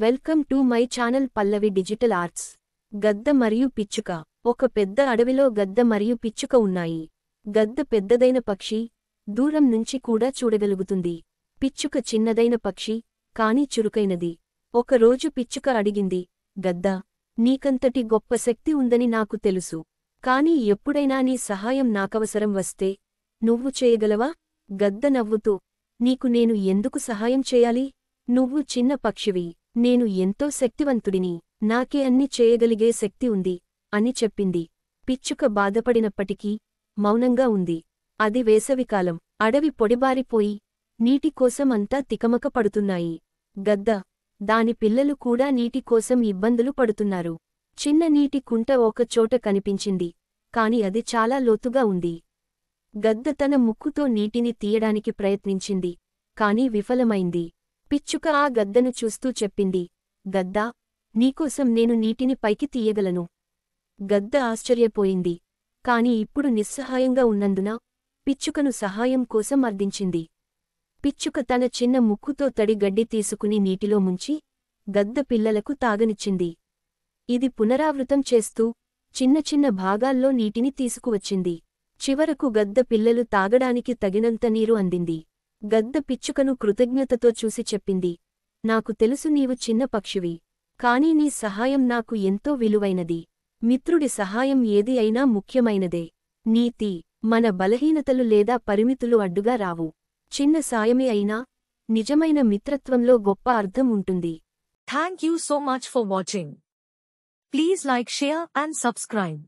Welcome to my channel Pallavi digital arts. గద్ద మరియు పిచ్చుక. ఒక పెద్ద అడవిలో గద్ద మరియు పిచ్చుక ఉన్నాయి. గద్ద పెద్దదైన పక్షి, దూరం నుంచి కూడా చూడగలుగుతుంది. పిచ్చుక చిన్నదైన పక్షి, కానీ చురుకైనది. ఒకరోజు పిచ్చుక అడిగింది, గద్దా, నీకంతటి గొప్ప శక్తి ఉందని నాకు తెలుసు. కాని ఎప్పుడైనా నీ సహాయం నాకవసరం వస్తే నువ్వు చేయగలవా? గద్ద నవ్వుతూ, నీకు నేను ఎందుకు సహాయం చేయాలి? నువ్వు చిన్న పక్షివి, నేను ఎంతో శక్తివంతుడిని, నాకే అన్ని చేయగలిగే శక్తి ఉంది అని చెప్పింది. పిచ్చుక బాధపడినప్పటికీ మౌనంగా ఉంది. అది వేసవికాలం. అడవి పొడిబారిపోయి నీటి కోసం అంతా తికమక పడుతున్నాయి. గద్ద, దాని పిల్లలు కూడా నీటి కోసం ఇబ్బందులు పడుతున్నారు. చిన్న నీటి కుంట ఒకచోట కనిపించింది, కాని అది చాలా లోతుగా ఉంది. గద్ద తన ముక్కుతో నీటిని తీయడానికి ప్రయత్నించింది, కాని విఫలమైంది. పిచ్చుక ఆ గద్దను చూస్తూ చెప్పింది, గద్దా, నీకోసం నేను నీటిని పైకి తీయగలను. గద్ద ఆశ్చర్యపోయింది, కాని ఇప్పుడు నిస్సహాయంగా ఉన్నందున పిచ్చుకను సహాయం కోసం అర్థించింది. పిచ్చుక తన చిన్న ముక్కుతో తడి గడ్డి తీసుకుని నీటిలో ముంచి గద్ద పిల్లలకు తాగనిచ్చింది. ఇది పునరావృతం చేస్తూ చిన్న చిన్న భాగాల్లో నీటిని తీసుకువచ్చింది. చివరకు గద్ద పిల్లలు తాగడానికి తగినంత నీరు అందింది. గద్ద పిచ్చుకను కృతజ్ఞతతో చూసి చెప్పింది, నాకు తెలుసు నీవు చిన్న పక్షివి, కాని నీ సహాయం నాకు ఎంతో విలువైనది. మిత్రుడి సహాయం ఏది అయినా ముఖ్యమైనదే. నీతి, మన బలహీనతలు లేదా పరిమితులు అడ్డుగా రావు. చిన్న సాయమే అయినా నిజమైన మిత్రత్వంలో గొప్ప అర్థం ఉంటుంది. Thank you so much for watching. Please like, share and subscribe.